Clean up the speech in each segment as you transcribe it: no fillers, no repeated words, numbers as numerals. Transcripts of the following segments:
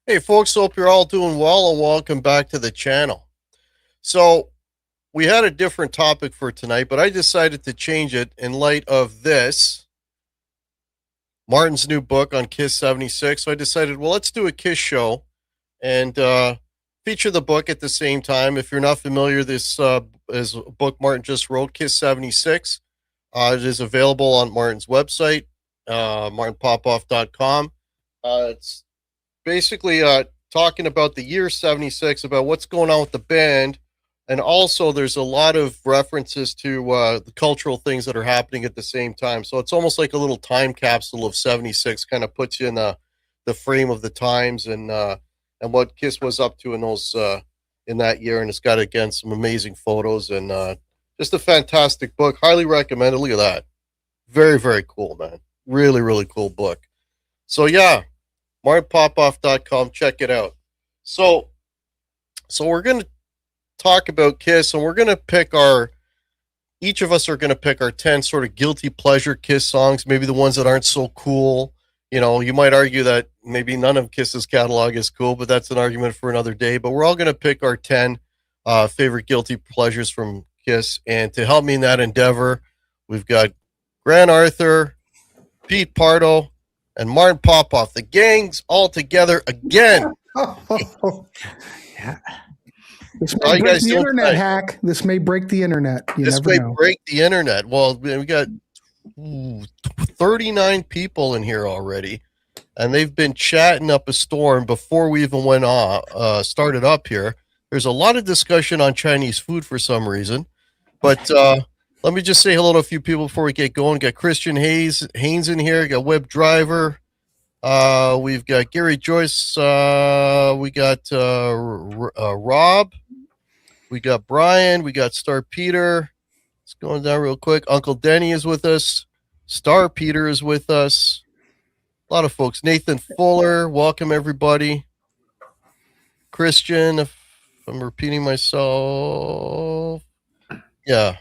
Hey folks, hope you're all doing well and welcome back to the channel. So we had a different topic for tonight, but I decided to change it in light of this, Martin's new book on Kiss 76. So I decided, well, let's do a Kiss show and feature the book at the same time. If you're not familiar, this is a book Martin just wrote, Kiss 76. It is available on Martin's website, martinpopoff.com. It's basically talking about the year 76, about what's going on with the band, and also there's a lot of references to the cultural things that are happening at the same time. So it's almost like a little time capsule of 76, kind of puts you in the frame of the times and what Kiss was up to in those in that year. And it's got, again, some amazing photos and just a fantastic book. Highly recommend it. Look at that. Very, very cool, man. Really, really cool book. So yeah, martinpopoff.com, check it out. So we're going to talk about Kiss, and we're going to pick each of us are going to pick our 10 sort of guilty pleasure Kiss songs, maybe the ones that aren't so cool. You know, you might argue that maybe none of Kiss's catalog is cool, but that's an argument for another day. But we're all going to pick our 10 favorite guilty pleasures from Kiss, and to help me in that endeavor, we've got Grant Arthur, Pete Pardo, and Martin Popoff. The gang's all together again. Yeah. This may break the internet, hack. This may break the internet. This may break the internet. Well, we got 39 people in here already, and they've been chatting up a storm before we even went on, started up here. There's a lot of discussion on Chinese food for some reason, but let me just say hello to a few people before we get going. We got Christian Haynes in here. We got Web Driver. We've got Gary Joyce. We got Rob. We got Brian. We got Star Peter. It's going down real quick. Uncle Denny is with us. Star Peter is with us. A lot of folks. Nathan Fuller. Welcome, everybody. Christian, if I'm repeating myself. Yeah.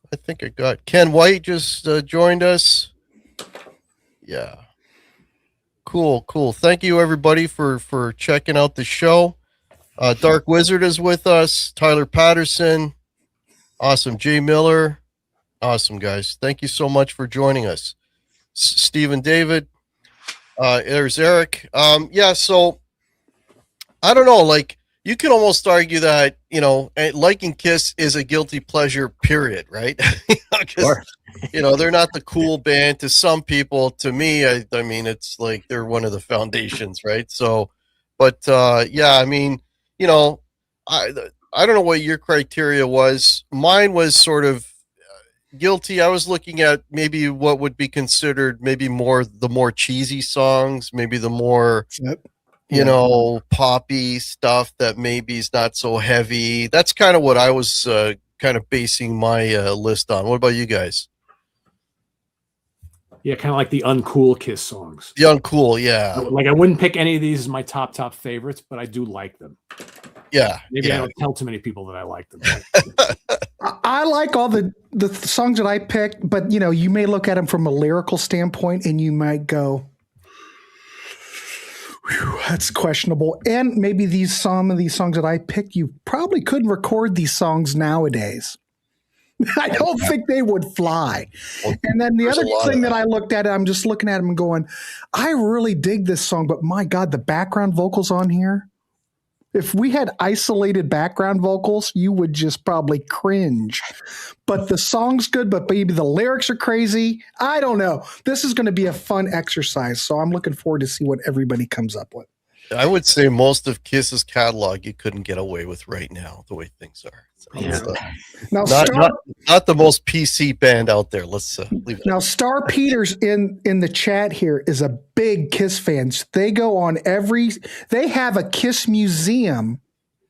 I think I got Ken White just joined us. Yeah. Cool. Thank you, everybody, for checking out the show. Dark Wizard is with us. Tyler Patterson. Awesome. Jay Miller. Awesome, guys. Thank you so much for joining us. Stephen David. There's Eric. Yeah, so I don't know, like, you can almost argue that, you know, liking Kiss is a guilty pleasure, period, right? Sure. You know, they're not the cool band to some people. To me, I mean, it's like they're one of the foundations, right? So, but yeah, I mean, you know, I don't know what your criteria was. Mine was sort of guilty. I was looking at maybe what would be considered maybe the more cheesy songs, maybe the more... Yep. You know, poppy stuff that maybe is not so heavy. That's kind of what I was kind of basing my list on. What about you guys? Yeah, kind of like the uncool Kiss songs. The uncool, yeah. Like, I wouldn't pick any of these as my top favorites, but I do like them. Yeah. Maybe I don't tell too many people that I like them. I like all the songs that I picked, but, you know, you may look at them from a lyrical standpoint and you might go, that's questionable. And maybe some of these songs that I picked, you probably couldn't record these songs nowadays. I don't think they would fly. Well, and then the other thing that I looked at, I'm just looking at them and going, I really dig this song, but my God, the background vocals on here. If we had isolated background vocals, you would just probably cringe. But the song's good, but maybe the lyrics are crazy. I don't know. This is going to be a fun exercise, so I'm looking forward to see what everybody comes up with. I would say most of Kiss's catalog you couldn't get away with right now, the way things are. So Now, not the most PC band out there. Let's leave it. Now, Star Peters in the chat here is a big Kiss fan. They go on they have a Kiss museum.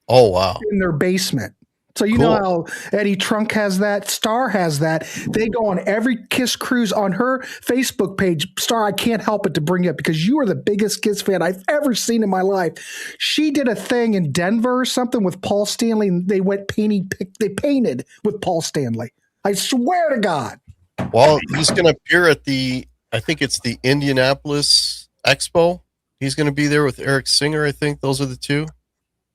Oh, wow. In their basement. So you know how Eddie Trunk has that, Star has that. They go on every Kiss cruise on her Facebook page. Star, I can't help it to bring you up because you are the biggest Kiss fan I've ever seen in my life. She did a thing in Denver or something with Paul Stanley, and they went they painted with Paul Stanley. I swear to God. Well, he's going to appear at I think it's the Indianapolis Expo. He's going to be there with Eric Singer, I think. Those are the two.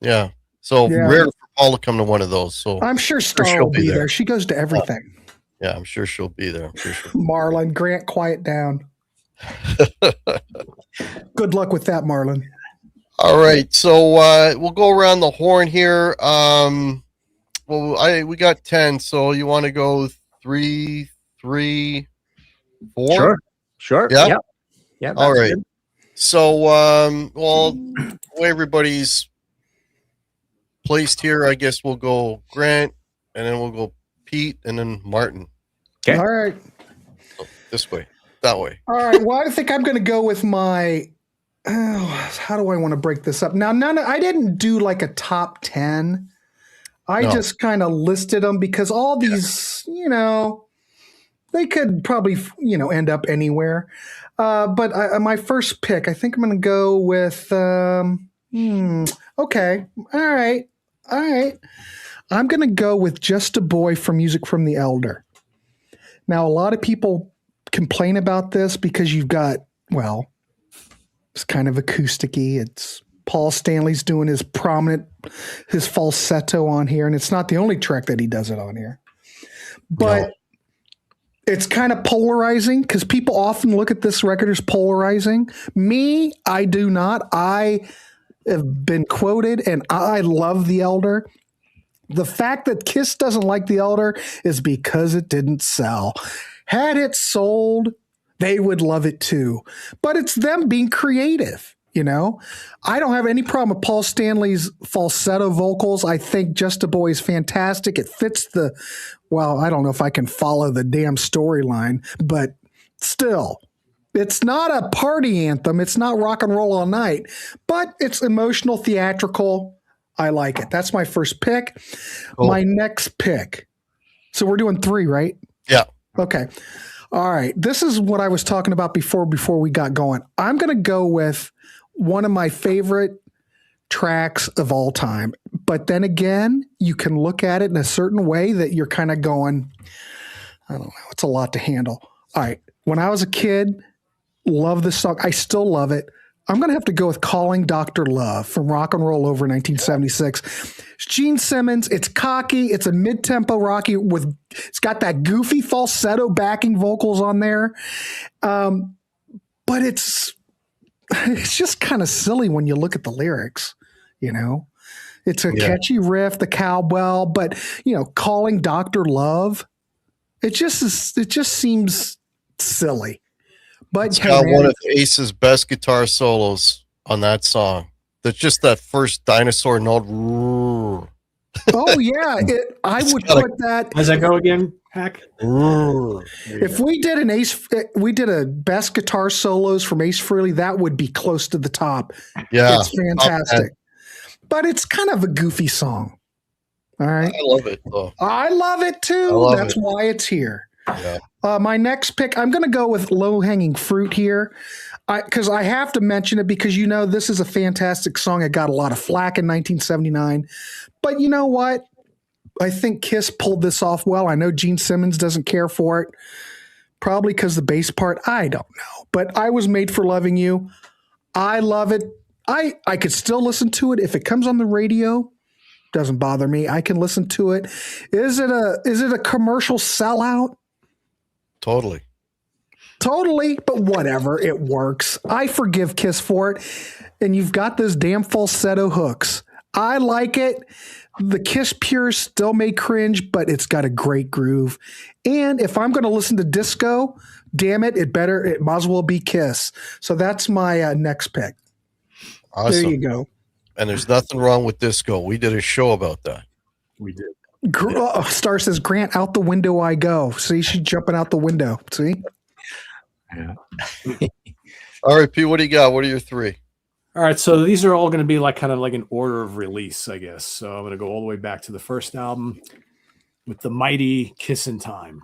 Yeah. So rare for Paul to come to one of those. So I'm sure Star will be there. She goes to everything. Yeah, I'm sure she'll be there. Marlon, Grant, quiet down. Good luck with that, Marlon. All right, so we'll go around the horn here. We got 10. So you want to go 3, 3, 4? Sure. Yeah. Yeah. All right. Good. So, the way everybody's placed here, I guess we'll go Grant, and then we'll go Pete, and then Martin. Okay. All right. So this way, that way. All right. Well, I think I'm going to go with my. How do I want to break this up? Now, I didn't do like a top 10. I just kind of listed them because all these, they could probably, end up anywhere. But my first pick, I think I'm going to go with. Okay. All right. I'm going to go with Just a Boy from Music from the Elder. Now, a lot of people complain about this because you've got, it's kind of acoustic-y. It's Paul Stanley's doing his falsetto on here, and it's not the only track that he does it on here. But it's kind of polarizing because people often look at this record as polarizing. Me, I do not. I have been quoted, and I love The Elder. The fact that Kiss doesn't like The Elder is because it didn't sell. Had it sold, they would love it too. But it's them being creative, I don't have any problem with Paul Stanley's falsetto vocals. I think Just a Boy is fantastic. It fits I don't know if I can follow the damn storyline, but still. It's not a party anthem. It's not rock and roll all night, but it's emotional, theatrical. I like it. That's my first pick. Cool. My next pick. So we're doing 3, right? Yeah. Okay. All right. This is what I was talking about before we got going. I'm going to go with one of my favorite tracks of all time. But then again, you can look at it in a certain way that you're kind of going, I don't know. It's a lot to handle. All right. When I was a kid, love this song. I still love it. I'm going to have to go with Calling Dr. Love from Rock and Roll Over 1976. It's Gene Simmons. It's cocky. It's a mid-tempo rocky it's got that goofy falsetto backing vocals on there. But it's just kind of silly when you look at the lyrics, It's a catchy riff, the cowbell, but, Calling Dr. Love, it just seems silly. But it's got one of Ace's best guitar solos on that song. That's just that first dinosaur note. Oh yeah, I would put that. How's that go again, Hack? If we did a best guitar solos from Ace Frehley, that would be close to the top. Yeah, it's fantastic. But it's kind of a goofy song. All right, I love it though. I love it too. That's why it's here. Yeah. My next pick, I'm going to go with Low Hanging Fruit here because I have to mention it because, this is a fantastic song. It got a lot of flack in 1979. But you know what? I think Kiss pulled this off well. I know Gene Simmons doesn't care for it, probably because the bass part, I don't know. But I Was Made for Loving You. I love it. I could still listen to it if it comes on the radio. Doesn't bother me. I can listen to it. Is it a commercial sellout? Totally, but whatever, it works. I forgive Kiss for it. And you've got those damn falsetto hooks. I like it. The Kiss purists still may cringe, but it's got a great groove. And if I'm going to listen to disco, damn it, it might as well be Kiss. So that's my next pick. Awesome. There you go. And there's nothing wrong with disco. We did a show about that. We did. Star says, Grant, out the window I go. See, she's jumping out the window. See? Yeah. All right, Pete, what do you got? What are your three? All right, so these are all going to be like kind of like an order of release, I guess. So I'm going to go all the way back to the first album with the mighty Kissin' Time.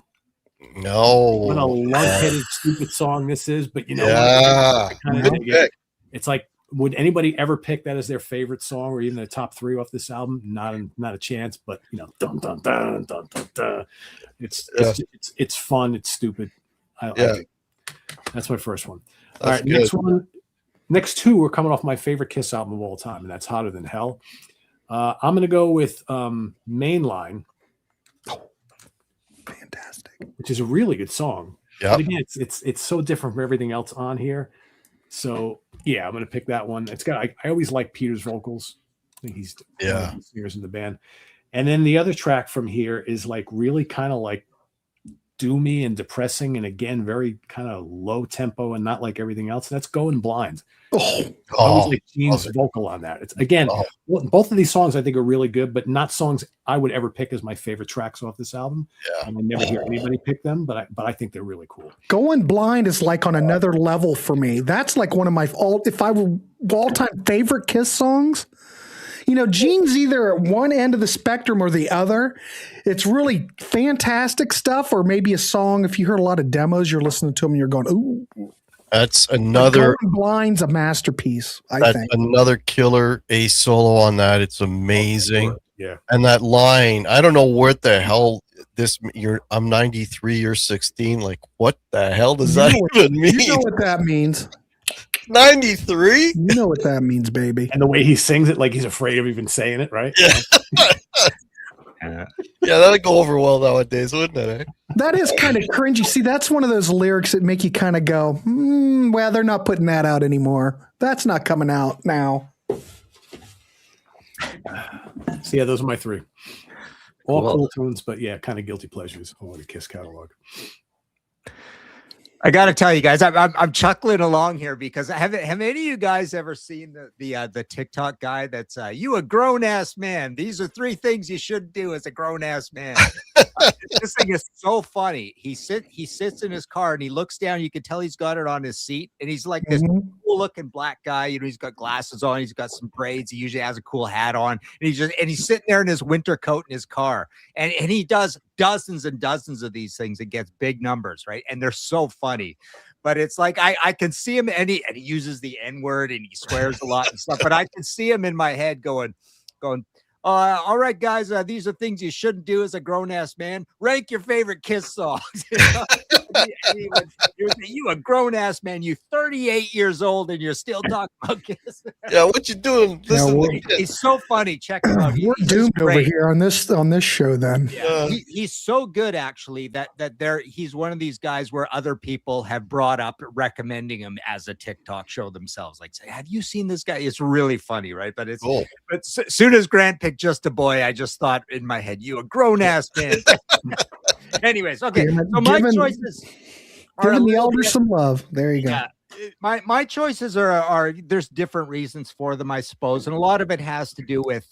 No. What a lug-headed, stupid song this is, but you know what? It's like, would anybody ever pick that as their favorite song or even the top three off this album? Not a chance, but you know, dun dun dun dun dun dun. It's fun, it's stupid. I like it. That's my first one. All right, next one. Next two are coming off my favorite Kiss album of all time, and that's Hotter Than Hell. I'm going to go with Mainline. Oh, fantastic. Which is a really good song. Yeah. But again, it's so different from everything else on here. So yeah, I'm going to pick that one. It's got. I always like Peter's vocals. I think he's one of the singers in the band. And then the other track from here is like really kind of like doomy and depressing, and again very kind of low tempo and not like everything else. That's Going Blind. I always like Gene's vocal on that. It's again, both of these songs I think are really good, but not songs I would ever pick as my favorite tracks off this album. Yeah, and I never hear anybody pick them, but I think they're really cool. Going Blind is like on another level for me. That's like one of my all-time favorite Kiss songs. You know, Gene's either at one end of the spectrum or the other. It's really fantastic stuff, or maybe a song. If you heard a lot of demos, you're listening to them and you're going, ooh. That's another. Going Blind's a masterpiece, I think. Another killer ace solo on that. It's amazing. Yeah. And that line, I don't know what the hell I'm 93, you're 16. Like, what the hell does that even mean? You know what that means. 93? You know what that means, baby. And the way he sings it, like he's afraid of even saying it, right? Yeah. Yeah, that'd go over well nowadays, wouldn't it? Eh? That is kind of cringy. See, that's one of those lyrics that make you kind of go, well, they're not putting that out anymore. That's not coming out now. So yeah, those are my three. All cool tunes, but yeah, kind of guilty pleasures on the Kiss catalog. I got to tell you guys, I'm chuckling along here because have any of you guys ever seen the TikTok guy that's you a grown ass man? These are 3 things you should do as a grown ass man. This thing is so funny. He sits in his car and he looks down. You can tell he's got it on his seat, and he's like this cool looking black guy. You know, he's got glasses on. He's got some braids. He usually has a cool hat on, and he's sitting there in his winter coat in his car, and he does dozens and dozens of these things and gets big numbers, right? And they're so funny. But it's like I can see him, and he uses the N-word and he swears a lot and stuff. But I can see him in my head going, all right, guys, these are things you shouldn't do as a grown-ass man. Rank your favorite Kiss songs. You a grown-ass man. You 38 years old, and you're still talking about Kiss. Yeah, what you doing? He's so funny. Check him out. We're doomed over here on this show then. Yeah, he's so good, actually, that he's one of these guys where other people have brought up recommending him as a TikTok show themselves. Like, say, have you seen this guy? It's really funny, right? But it's cool. But as soon as Grant picked Just a Boy, I just thought in my head, you a grown ass man. Anyways, okay. So my choices are giving the elders some love. There you go. Yeah, my choices are there's different reasons for them, I suppose, and a lot of it has to do with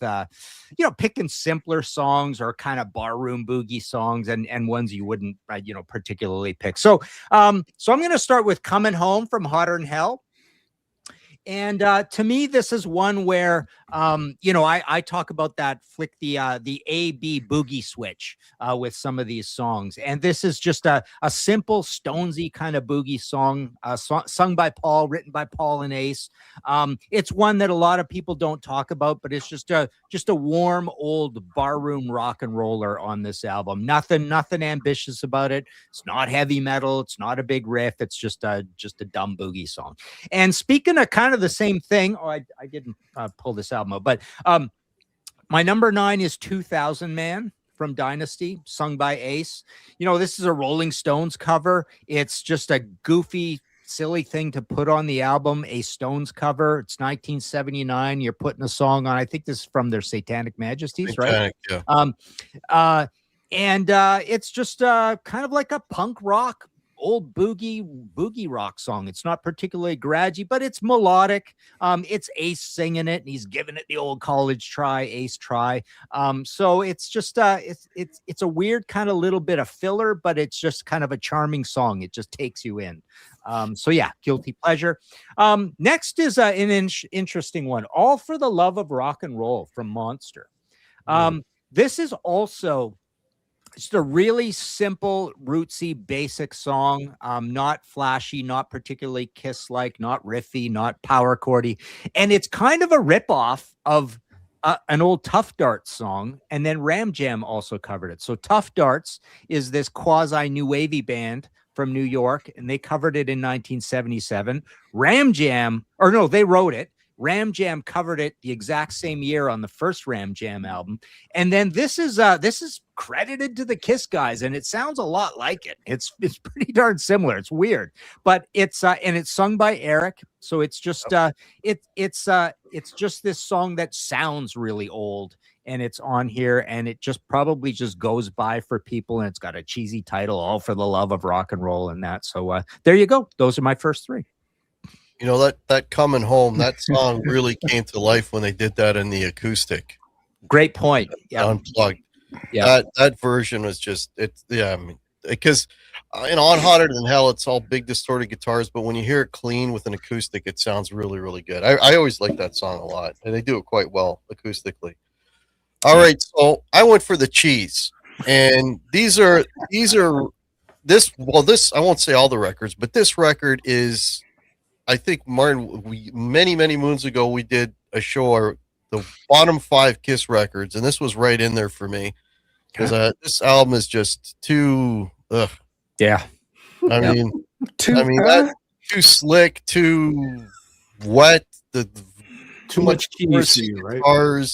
picking simpler songs or kind of barroom boogie songs and ones you wouldn't particularly pick. So I'm going to start with Coming Home from Hotter Than Hell. And to me, this is one where, I talk about that flick the A-B boogie switch with some of these songs. And this is just a simple Stonesy kind of boogie song, sung by Paul, written by Paul and Ace. It's one that a lot of people don't talk about, but it's just a warm old barroom rock and roller on this album. Nothing ambitious about it. It's not heavy metal. It's not a big riff. It's just a dumb boogie song. And speaking of kind of the same thing, I didn't pull this album up, but my number 9 is 2000 Man from Dynasty, sung by Ace. This is a Rolling Stones cover. It's just a goofy, silly thing to put on the album, a Stones cover. It's 1979. You're putting a song on. I think this is from their Satanic Majesties, right? Yeah. And it's just kind of like a punk rock old boogie rock song. It's not particularly garagey, but it's melodic. It's Ace singing it, and he's giving it the old college try, Ace try. So it's just it's a weird kind of little bit of filler, but it's just kind of a charming song. It just takes you in. So yeah, guilty pleasure. Next is an interesting one. All for the Love of Rock and Roll from Monster. This is also just a really simple, rootsy, basic song. Not flashy, not particularly Kiss-like, not riffy, not power chordy. And it's kind of a ripoff of an old Tough Darts song. And then Ram Jam also covered it. So Tough Darts is this quasi new wavy band from New York, and they covered it in 1977. Ram Jam, or no, they wrote it. Ram Jam covered it the exact same year on the first Ram Jam album. And then this is credited to the Kiss guys, and it sounds a lot like it. It's pretty darn similar. It's weird, but it's and it's sung by Eric. So it's just it's just this song that sounds really old, and it's on here, and it just probably just goes by for people, and it's got a cheesy title, All for the Love of Rock and Roll, and that. So there you go. Those are my first three. You know, that Coming Home, that song really came to life when they did that in the acoustic. Great point. Yeah. Unplugged. Yeah. That version was just, I mean, because, on Hotter Than Hell, it's all big distorted guitars, but when you hear it clean with an acoustic, it sounds really, really good. I always like that song a lot, and they do it quite well acoustically. All right. So I went for the cheese, and these are, I won't say all the records, but this record is, I think, Martin, many moons ago, we did a show, the bottom 5 Kiss records, and this was right in there for me because this album is just too, yeah. I mean, that's too slick, too wet, too much cheese, guitars, right?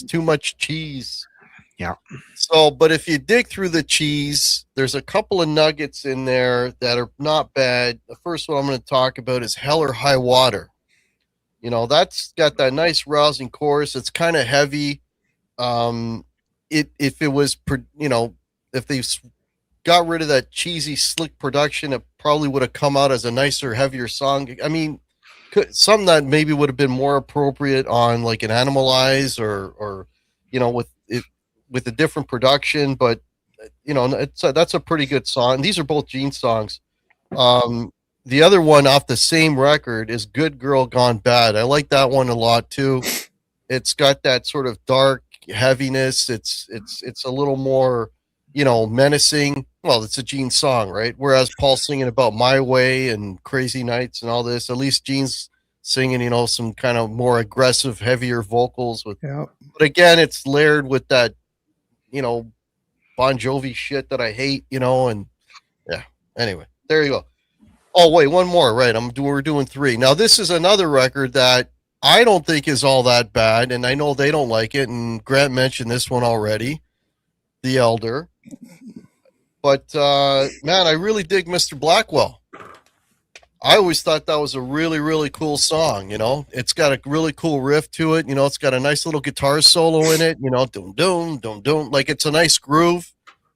Too much cheese. Yeah. So, but if you dig through the cheese, there's a couple of nuggets in there that are not bad. The first one I'm going to talk about is Hell or High Water. You know, that's got that nice rousing chorus. It's kind of heavy. If they got rid of that cheesy, slick production, it probably would have come out as a nicer, heavier song. I mean, something that maybe would have been more appropriate on like an Animalize or with a different production, but that's a pretty good song. These are both Gene songs. The other one off the same record is Good Girl Gone Bad. I like that one a lot too. It's got that sort of dark heaviness. It's a little more, menacing. Well, it's a Gene song, right? Whereas Paul's singing about My Way and Crazy Nights and all this, at least Gene's singing, some kind of more aggressive, heavier vocals with, but again, it's layered with that, Bon Jovi shit that I hate, and yeah. Anyway, there you go. Oh wait, one more, right? We're doing 3. Now this is another record that I don't think is all that bad, and I know they don't like it. And Grant mentioned this one already, The Elder. But man, I really dig Mr. Blackwell. I always thought that was a really, really cool song. It's got a really cool riff to it. It's got a nice little guitar solo in it. Dum dum dum dum. Like it's a nice groove.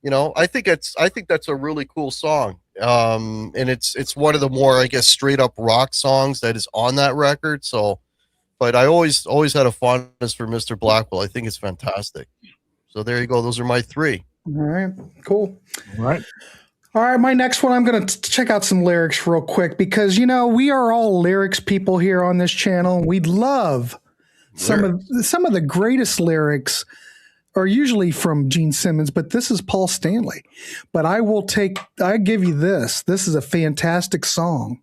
I think that's a really cool song. And it's one of the more, I guess, straight up rock songs that is on that record. So, but I always had a fondness for Mr. Blackwell. I think it's fantastic. So there you go. Those are my 3. All right, cool. All right, my next one, I'm going to check out some lyrics real quick because, we are all lyrics people here on this channel. We'd love some of the greatest lyrics are usually from Gene Simmons, but this is Paul Stanley. But I give you this. This is a fantastic song.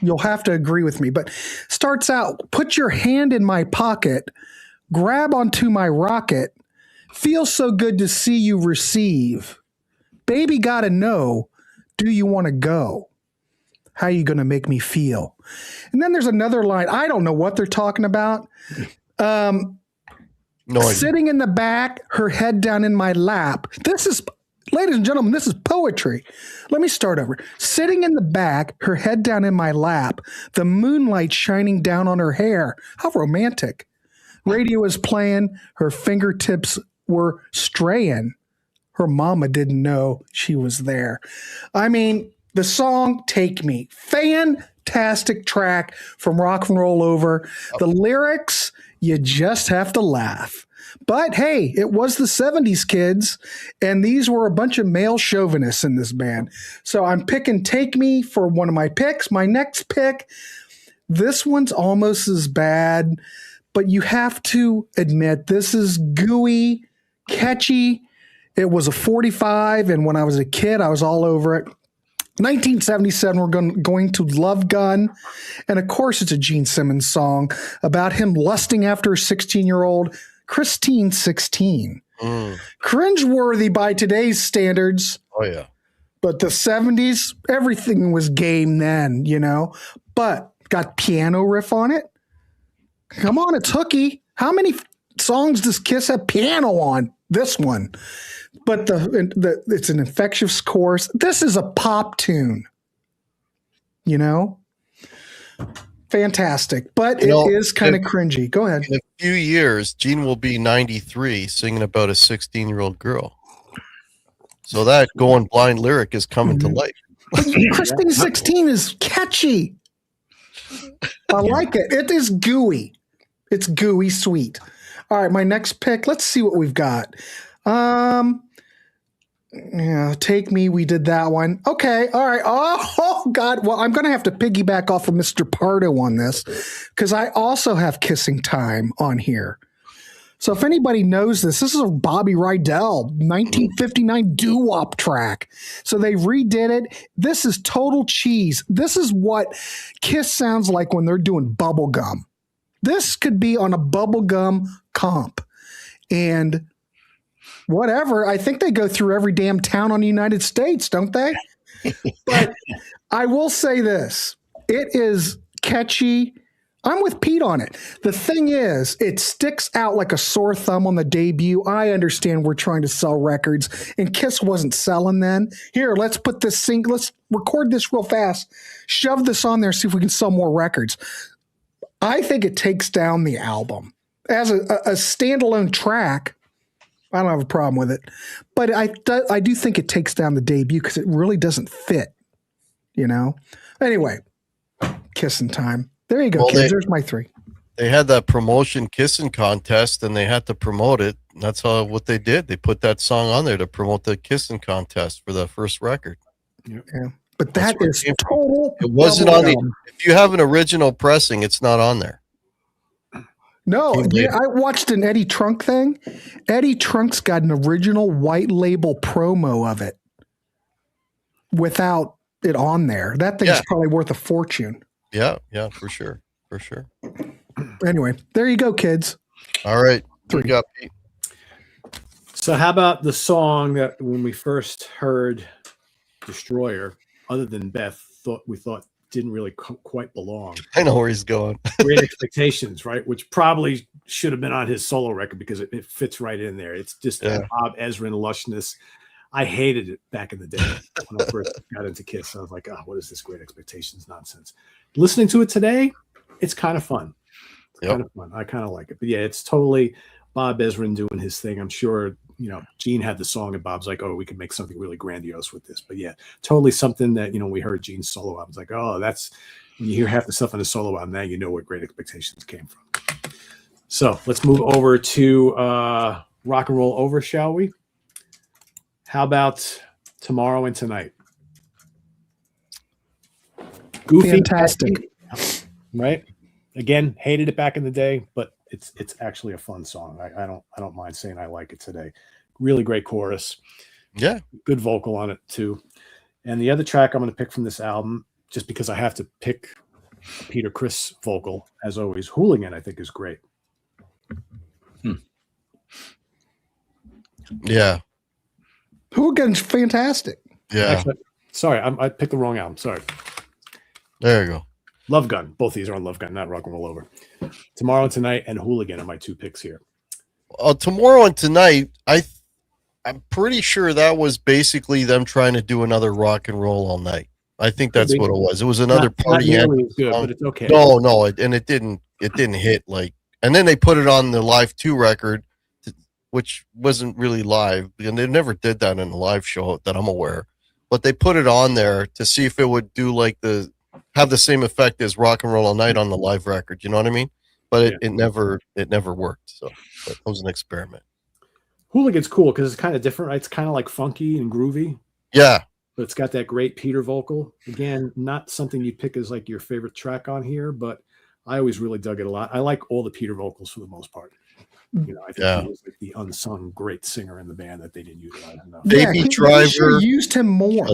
You'll have to agree with me, but starts out, put your hand in my pocket, grab onto my rocket, feels so good to see you receive. Baby gotta know, do you want to go? How you gonna make me feel? And then there's another line. I don't know what they're talking about. Sitting in the back, her head down in my lap. This is, ladies and gentlemen, this is poetry. Let me start over. Sitting in the back, her head down in my lap, the moonlight shining down on her hair. How romantic. Radio is playing, her fingertips were straying. Her mama didn't know she was there. I mean, The song Take Me. Fantastic track from Rock and Roll Over. The lyrics, you just have to laugh. But hey, it was the 70s, kids, and these were a bunch of male chauvinists in this band. So I'm picking Take Me for one of my picks. My next pick, this one's almost as bad, but you have to admit this is gooey, catchy. It was a 45, and when I was a kid, I was all over it. 1977, we're going to Love Gun. And of course, it's a Gene Simmons song about him lusting after a 16-year-old Christine 16. Cringeworthy by today's standards. Oh, yeah. But the 70s, everything was game then, you know. But got piano riff on it. Come on, it's hooky. How many songs does Kiss have piano on? This one. But it's an infectious chorus. This is a pop tune. You know? Fantastic. But it is kind of cringy. Go ahead. In a few years, Gene will be 93 singing about a 16-year-old girl. So that Going Blind lyric is coming to life. But Christine 16 is catchy. I like it. It is gooey. It's gooey sweet. All right, my next pick. Let's see what we've got. Take Me. We did that one. Okay. All right. Oh God. Well, I'm going to have to piggyback off of Mr. Pardo on this because I also have Kissing Time on here. So if anybody knows this is a Bobby Rydell 1959 doo-wop track. So they redid it. This is total cheese. This is what Kiss sounds like when they're doing bubblegum. This could be on a bubblegum comp. And whatever. I think they go through every damn town on the United States, don't they? But I will say this. It is catchy. I'm with Pete on it. The thing is, it sticks out like a sore thumb on the debut. I understand we're trying to sell records, and Kiss wasn't selling then. Here, let's put this let's record this real fast. Shove this on there, see if we can sell more records. I think it takes down the album. As a standalone track, I don't have a problem with it. But I do think it takes down the debut because it really doesn't fit, you know? Anyway, Kissing Time. There you go, kids. There's my three. They had that promotion kissing contest, and they had to promote it. That's what they did. They put that song on there to promote the kissing contest for the first record. Yeah. But that is total. It wasn't on the. If you have an original pressing, it's not on there. No, I watched an Eddie Trunk thing. Eddie Trunk's got an original white label promo of it without it on there. That thing's probably worth a fortune. Yeah, for sure. Anyway, there you go, kids. All right. We got Pete. So how about the song that when we first heard Destroyer, other than Beth, we thought didn't really quite belong. I know where he's going. Great Expectations, right? Which probably should have been on his solo record because it fits right in there. It's just that Bob Ezrin lushness. I hated it back in the day when I first got into Kiss. I was like, what is this Great Expectations nonsense? Listening to it today, it's kind of fun. Kind of fun. I kind of like it. But yeah, it's totally Bob Ezrin doing his thing. I'm sure, Gene had the song and Bob's like, we could make something really grandiose with this. But yeah, totally something that, we heard Gene's solo album. I was like, that's when you hear half the stuff on the solo album, now you know where Great Expectations came from. So let's move over to Rock and Roll Over, shall we? How about Tomorrow and Tonight? Goofy, fantastic, right? Again, hated it back in the day, but it's actually a fun song. I don't mind saying I like it today. Really great chorus. Yeah, good vocal on it too. And the other track I'm going to pick from this album, just because I have to pick Peter Criss vocal as always, Hooligan, I think is great. Yeah. Hooligan's fantastic. Yeah. Actually, sorry, I picked the wrong album. Sorry. There you go. Love Gun. Both these are on Love Gun, not Rock and Roll Over. Tomorrow and Tonight and Hooligan are my two picks here. Tomorrow and Tonight, I'm pretty sure that was basically them trying to do another Rock and Roll All Night. I think that's what it was. It was another party anthem. Good, but it's okay. No, and it didn't hit like. And then they put it on the Live 2 record, which wasn't really live, and they never did that in a live show that I'm aware. but they put it on there to see if it would do like have the same effect as Rock and Roll All Night on the live record. You know what I mean? But it never worked. So that was an experiment. Hooligan's cool because it's kind of different, right? It's kind of like funky and groovy. Yeah. But it's got that great Peter vocal. Again, not something you pick as like your favorite track on here, but I always really dug it a lot. I like all the Peter vocals for the most part. You know, I think he was like the unsung great singer in the band that they didn't utilize enough. Baby Driver used him more.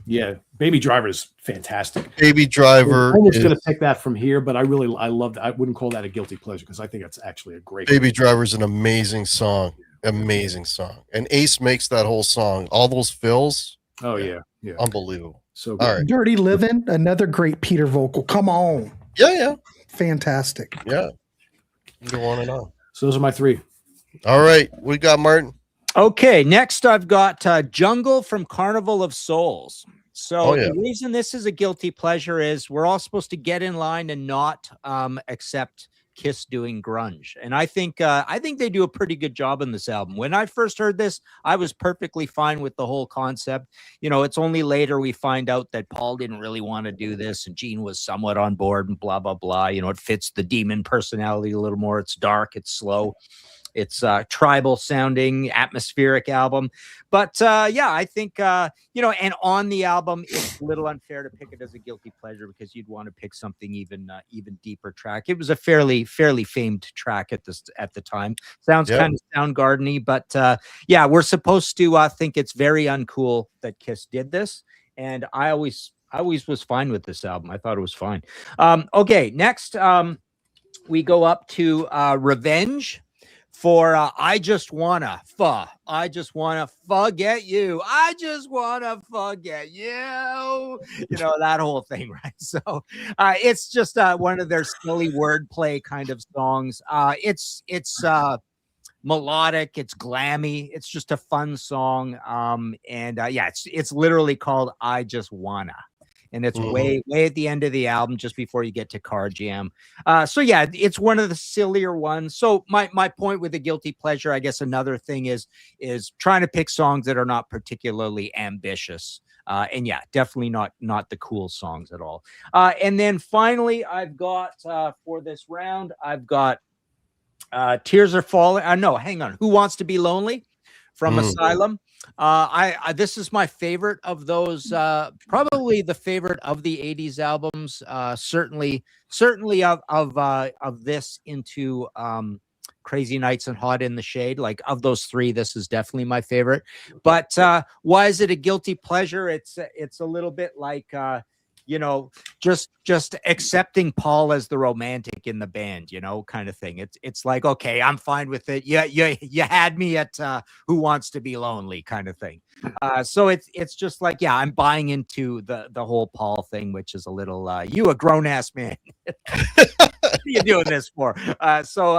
Yeah, Baby Driver is fantastic. Baby Driver. I was going to pick that from here, but I love that. I wouldn't call that a guilty pleasure because I think that's actually a great. Baby Driver is an amazing song. Amazing song. And Ace makes that whole song. All those fills. Oh yeah. Unbelievable. So all right. Dirty Livin', another great Peter vocal. Come on. Yeah. Fantastic. Yeah. Go on and on. So those are my three. All right. We got Martin. Okay, next I've got Jungle from Carnival of Souls. So the reason this is a guilty pleasure is we're all supposed to get in line and not accept Kiss doing grunge. And I think they do a pretty good job in this album. When I first heard this, I was perfectly fine with the whole concept. You know, it's only later we find out that Paul didn't really want to do this and Gene was somewhat on board and blah, blah, blah. You know, it fits the Demon personality a little more. It's dark, it's slow. It's a tribal sounding, atmospheric album. But I think, and on the album, it's a little unfair to pick it as a guilty pleasure because you'd want to pick something even deeper track. It was a fairly famed track at the time. Sounds kind of Soundgarden-y, but we're supposed to think it's very uncool that Kiss did this. And I always was fine with this album. I thought it was fine. Okay, next we go up to Revenge. For I just wanna forget you. I just wanna forget you. You know, that whole thing, right? So it's just one of their silly wordplay kind of songs. It's melodic, it's glammy, it's just a fun song. It's literally called I Just Wanna. And it's way at the end of the album, just before you get to Car Jam. It's one of the sillier ones. So my point with the guilty pleasure, I guess another thing is trying to pick songs that are not particularly ambitious. Definitely not the cool songs at all. And then finally, I've got for this round, I've got Tears Are Falling. No, hang on. Who Wants to Be Lonely from Asylum. This is my favorite of those, probably the favorite of the 80s albums, certainly of this into Crazy Nights and Hot in the Shade. Like, of those three, this is definitely my favorite. But why is it a guilty pleasure? It's a little bit like just accepting Paul as the romantic in the band, kind of thing. It's like, okay, I'm fine with it. You had me at Who Wants to Be Lonely kind of thing. So it's just like, I'm buying into the whole Paul thing, which is a little, you a grown ass man. What are you doing this for? I think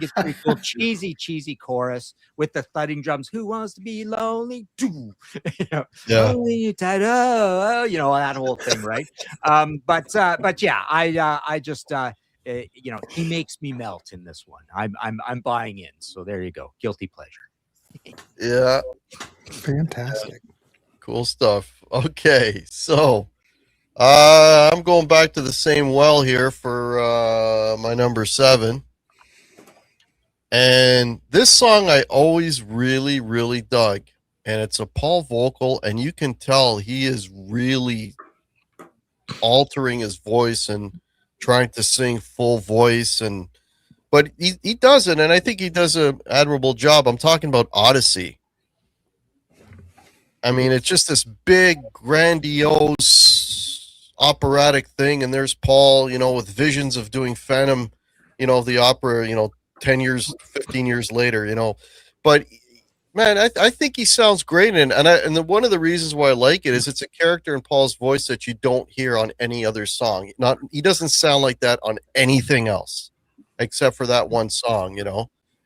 it's pretty cool. Cheesy chorus with the thudding drums. Who wants to be lonely? Lonely, that whole thing, right? I just he makes me melt in this one. I'm buying in. So there you go. Guilty pleasure. Yeah. Fantastic. Cool stuff. Okay, so I'm going back to the same well here for my number 7. And this song I always really, really dug. And it's a Paul vocal, and you can tell he is really altering his voice and trying to sing full voice. But he does it, and I think he does an admirable job. I'm talking about Odyssey. I mean, it's just this big, grandiose, operatic thing, and there's Paul, with visions of doing Phantom, the opera, 10 years, 15 years later, But, man, I think he sounds great, and one of the reasons why I like it is it's a character in Paul's voice that you don't hear on any other song. He doesn't sound like that on anything else, except for that one song,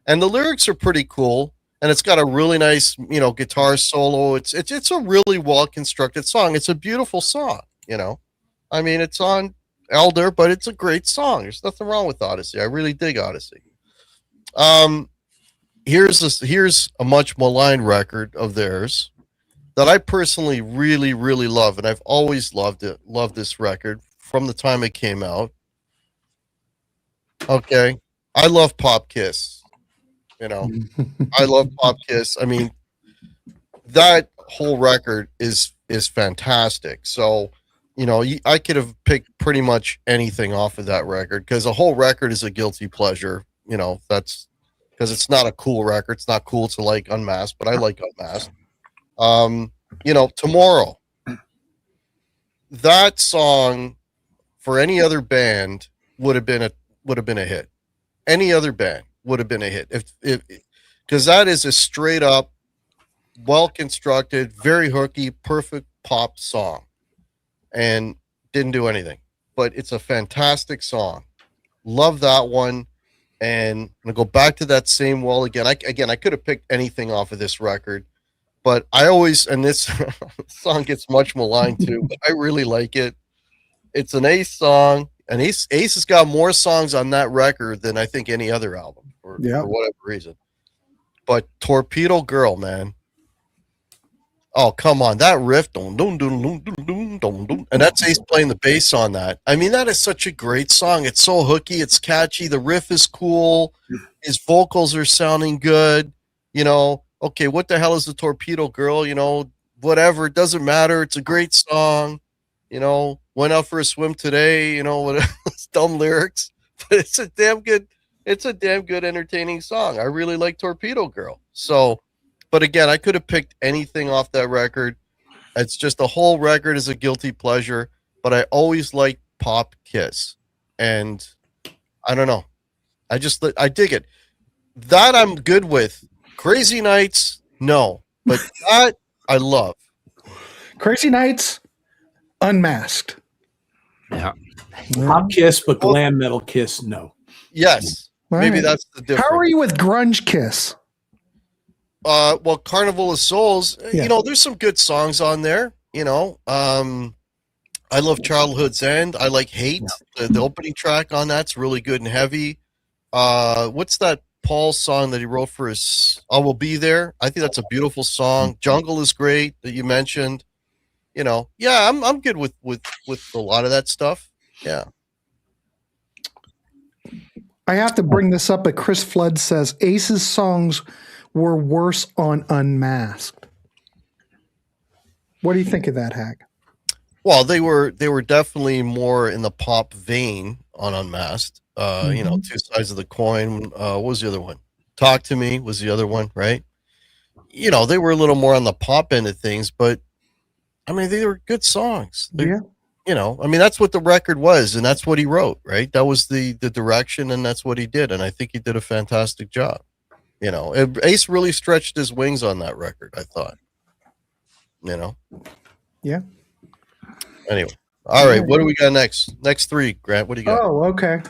And the lyrics are pretty cool. And it's got a really nice, guitar solo. It's a really well constructed song. It's a beautiful song, I mean, it's on Elder, but it's a great song. There's nothing wrong with Odyssey. I really dig Odyssey. Here's a much maligned record of theirs, that I personally really, really love, and I've always loved it, loved this record from the time it came out. Okay. I love Pop Kiss. You know, I love Pop Kiss. I mean, that whole record is fantastic. So, you know, I could have picked pretty much anything off of that record because the whole record is a guilty pleasure. You know, that's because it's not a cool record. It's not cool to like Unmasked, but I like Unmasked. You know, Tomorrow. That song for any other band would have been a hit. Any other band would have been a hit if because that is a straight up, well constructed, very hooky, perfect pop song, and didn't do anything. But it's a fantastic song. Love that one. And I'm gonna go back to that same well again. I could have picked anything off of this record, but I always, and this song gets much maligned too, but I really like it. It's an Ace song, and Ace has got more songs on that record than I think any other album for whatever reason. But Torpedo Girl, man. Oh, come on. That riff, and that's Ace playing the bass on that. I mean, that is such a great song. It's so hooky. It's catchy. The riff is cool. His vocals are sounding good. You know, okay, what the hell is the Torpedo Girl? You know, whatever. It doesn't matter. It's a great song. You know, went out for a swim today. You know, whatever. It's dumb lyrics. But it's a damn good entertaining song. I really like Torpedo Girl. So, but again, I could have picked anything off that record. It's just the whole record is a guilty pleasure, but I always like Pop Kiss. And I don't know. I dig it. That I'm good with. Crazy Nights, no. But that I love. Crazy Nights, Unmasked. Yeah. Pop Kiss, but glam metal Kiss, no. Yes. Maybe that's the difference. How are you with grunge Kiss? Well, Carnival of Souls, you know, there's some good songs on there, you know. I love Childhood's End. I like Hate. The opening track on that's really good and heavy. What's that Paul song that he wrote for his I Will Be There? I think that's a beautiful song. Jungle is great that you mentioned. You know, yeah, I'm good with a lot of that stuff. Yeah. I have to bring this up, but Chris Flood says Ace's songs were worse on Unmasked. What do you think of that, Hag? Well, they were definitely more in the pop vein on Unmasked. You know, Two Sides of the Coin. What was the other one? Talk to Me was the other one, right? You know, they were a little more on the pop end of things, but I mean, they were good songs. You know, I mean, that's what the record was, and that's what he wrote, right? That was the direction, and that's what he did, and I think he did a fantastic job. You know, Ace really stretched his wings on that record, I thought. You know? Yeah. Anyway. All right. What do we got next? Next three, Grant. What do you got? Oh, okay.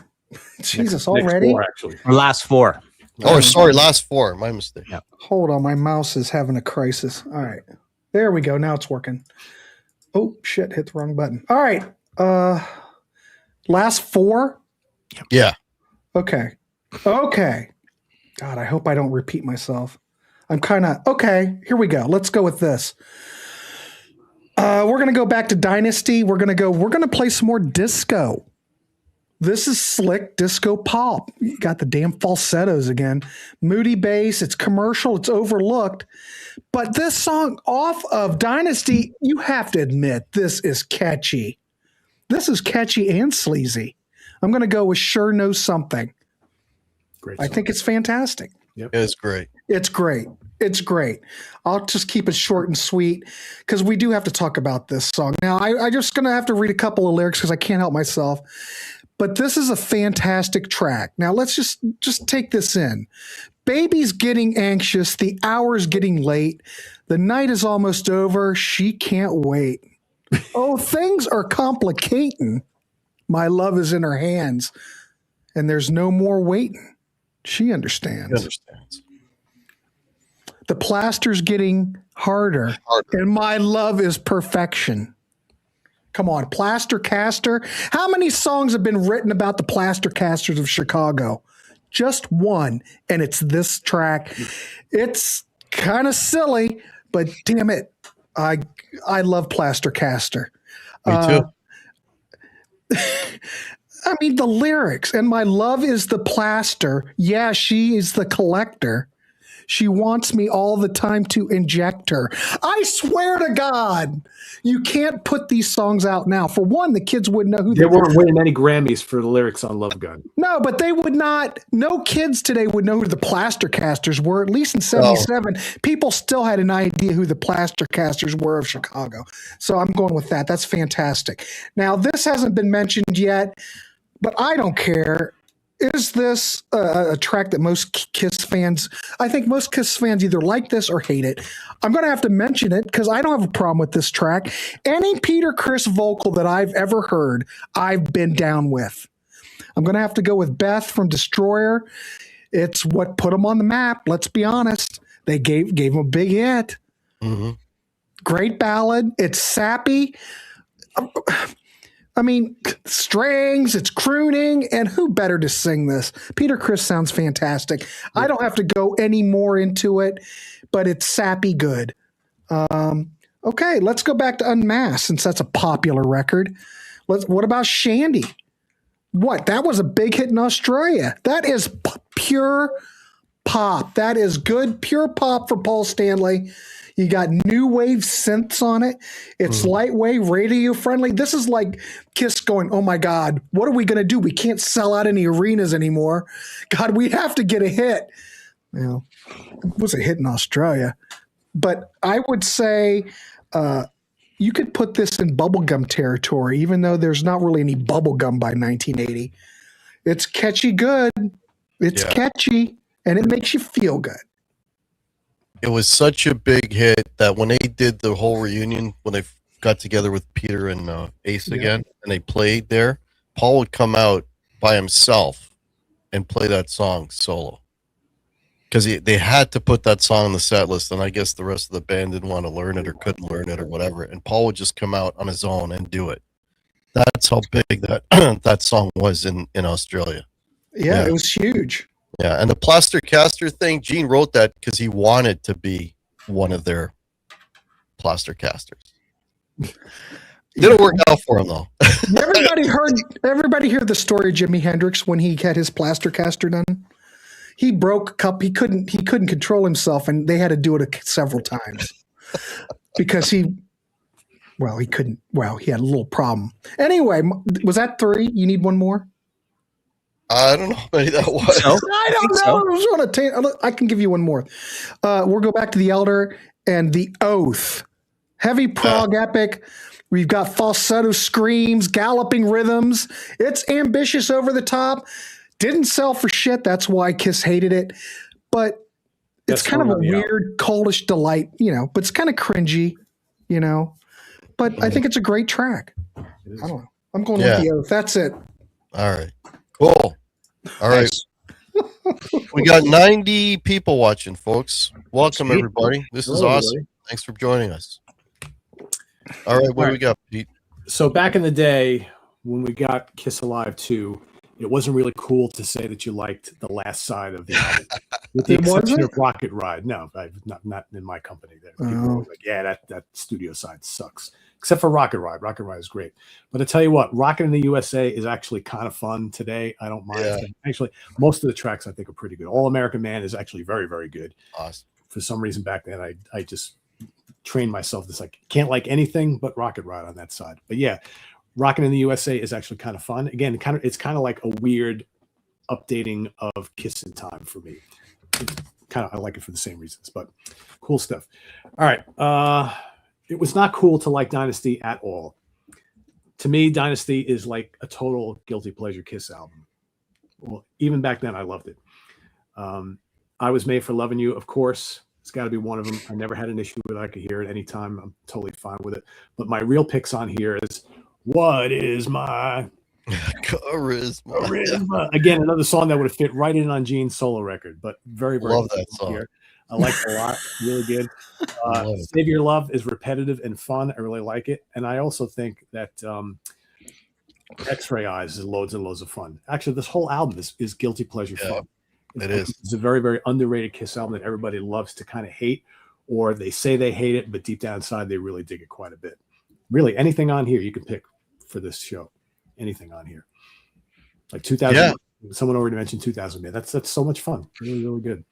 Jesus, already? Next four, actually. Or last four. Oh, sorry. Last four. My mistake. Yeah. Hold on. My mouse is having a crisis. All right. There we go. Now it's working. Oh, shit. Hit the wrong button. All right. Last four? Yeah. Okay. God, I hope I don't repeat myself. I'm kind of okay. Here we go. Let's go with this. We're gonna go back to Dynasty. We're gonna play some more disco. This is slick disco pop. You got the damn falsettos again. Moody bass. It's commercial. It's overlooked. But this song off of Dynasty, you have to admit, this is catchy. This is catchy and sleazy. I'm gonna go with Sure Knows Something. Great I song. think it's fantastic. Yep. It's great. It's great. It's great. I'll just keep it short and sweet because we do have to talk about this song. Now, I'm just going to have to read a couple of lyrics because I can't help myself. But this is a fantastic track. Now, let's just take this in. Baby's getting anxious. The hour's getting late. The night is almost over. She can't wait. Oh, things are complicating. My love is in her hands. And there's no more waiting. She understands. He understands. The plaster's getting harder, and my love is perfection. Come on, Plaster Caster. How many songs have been written about the Plaster Casters of Chicago? Just one, and it's this track. It's kind of silly, but damn it, I love Plaster Caster. Me too. I mean, the lyrics, and my love is the plaster. Yeah, she is the collector. She wants me all the time to inject her. I swear to God, you can't put these songs out now. For one, the kids wouldn't know who they weren't winning any Grammys for the lyrics on Love Gun. No, but they would not. No kids today would know who the Plaster Casters were. At least in '77, people still had an idea who the Plaster Casters were of Chicago. So I'm going with that. That's fantastic. Now, this hasn't been mentioned yet, but I don't care. Is this a track that most Kiss fans, I think most Kiss fans either like this or hate it. I'm going to have to mention it because I don't have a problem with this track. Any Peter Criss vocal that I've ever heard, I've been down with. I'm going to have to go with Beth from Destroyer. It's what put them on the map. Let's be honest. They gave them a big hit. Mm-hmm. Great ballad. It's sappy. I mean, strings, it's crooning, and who better to sing this? Peter Criss sounds fantastic. Yeah. I don't have to go any more into it, but it's sappy good. Okay, let's go back to Unmasked since that's a popular record. What about Shandy? What? That was a big hit in Australia. That is pure pop. That is good, pure pop for Paul Stanley. You got new wave synths on it. It's lightweight, radio friendly. This is like Kiss going, oh my God, what are we going to do? We can't sell out any arenas anymore. God, we have to get a hit. Well, it was a hit in Australia. But I would say you could put this in bubblegum territory, even though there's not really any bubblegum by 1980. It's catchy good. It's catchy, and it makes you feel good. It was such a big hit that when they did the whole reunion, when they got together with Peter and Ace again, and they played there, Paul would come out by himself and play that song solo. Because they had to put that song on the set list, and I guess the rest of the band didn't want to learn it or couldn't learn it or whatever. And Paul would just come out on his own and do it. That's how big that that song was in Australia. Yeah, it was huge. Yeah, and the Plaster Caster thing, Gene wrote that because he wanted to be one of their Plaster Casters. Didn't work out for him though. Everybody heard the story of Jimi Hendrix when he had his Plaster Caster done. He broke a cup. He couldn't control himself, and they had to do it several times because he couldn't. Well, he had a little problem. Anyway, was that 3? You need one more? I don't know how many that was. I don't know. I can give you one more. We'll go back to the Elder and the Oath. Heavy prog epic. We've got falsetto screams, galloping rhythms. It's ambitious, over the top. Didn't sell for shit. That's why Kiss hated it. But it's kind of a weird, coldish delight, but it's kind of cringy, But I think it's a great track. I don't know. I'm going with the Oath. That's it. All right. Cool. All right. We got 90 people watching, folks. Welcome, everybody. This is awesome. Thanks for joining us. All right. What do we got, Pete? So back in the day when we got Kiss Alive 2, it wasn't really cool to say that you liked the last side of the album. With the exception of Rocket Ride. No, not in my company. People were like, yeah, that studio side sucks. Except for Rocket Ride. Rocket Ride is great. But I tell you what, Rockin' in the USA is actually kind of fun today. I don't mind. Yeah. Actually, most of the tracks I think are pretty good. All American Man is actually very, very good. Awesome. For some reason back then, I just trained myself to can't like anything but Rocket Ride on that side. But yeah, Rockin' in the USA is actually kind of fun. Again, it's kind of like a weird updating of Kiss in Time for me. I like it for the same reasons, but cool stuff. All right. It was not cool to like Dynasty at all. To me, Dynasty is like a total guilty pleasure Kiss album. Well, even back then, I loved it. I Was Made for Loving You, of course. It's got to be one of them. I never had an issue with it. I could hear it anytime. I'm totally fine with it. But my real picks on here is What Is My Charisma? Again, another song that would have fit right in on Gene's solo record, but very, very love that song. Here. I like it a lot. Really good. Save Your Love is repetitive and fun. I really like it. And I also think that X-Ray Eyes is loads and loads of fun. Actually, this whole album is guilty pleasure fun. It is. It's a very, very underrated Kiss album that everybody loves to kind of hate, or they say they hate it, but deep down inside they really dig it quite a bit. Really, anything on here you can pick for this show. Anything on here, like 2000. Yeah. Someone already mentioned 2000. That's so much fun. Really, really good.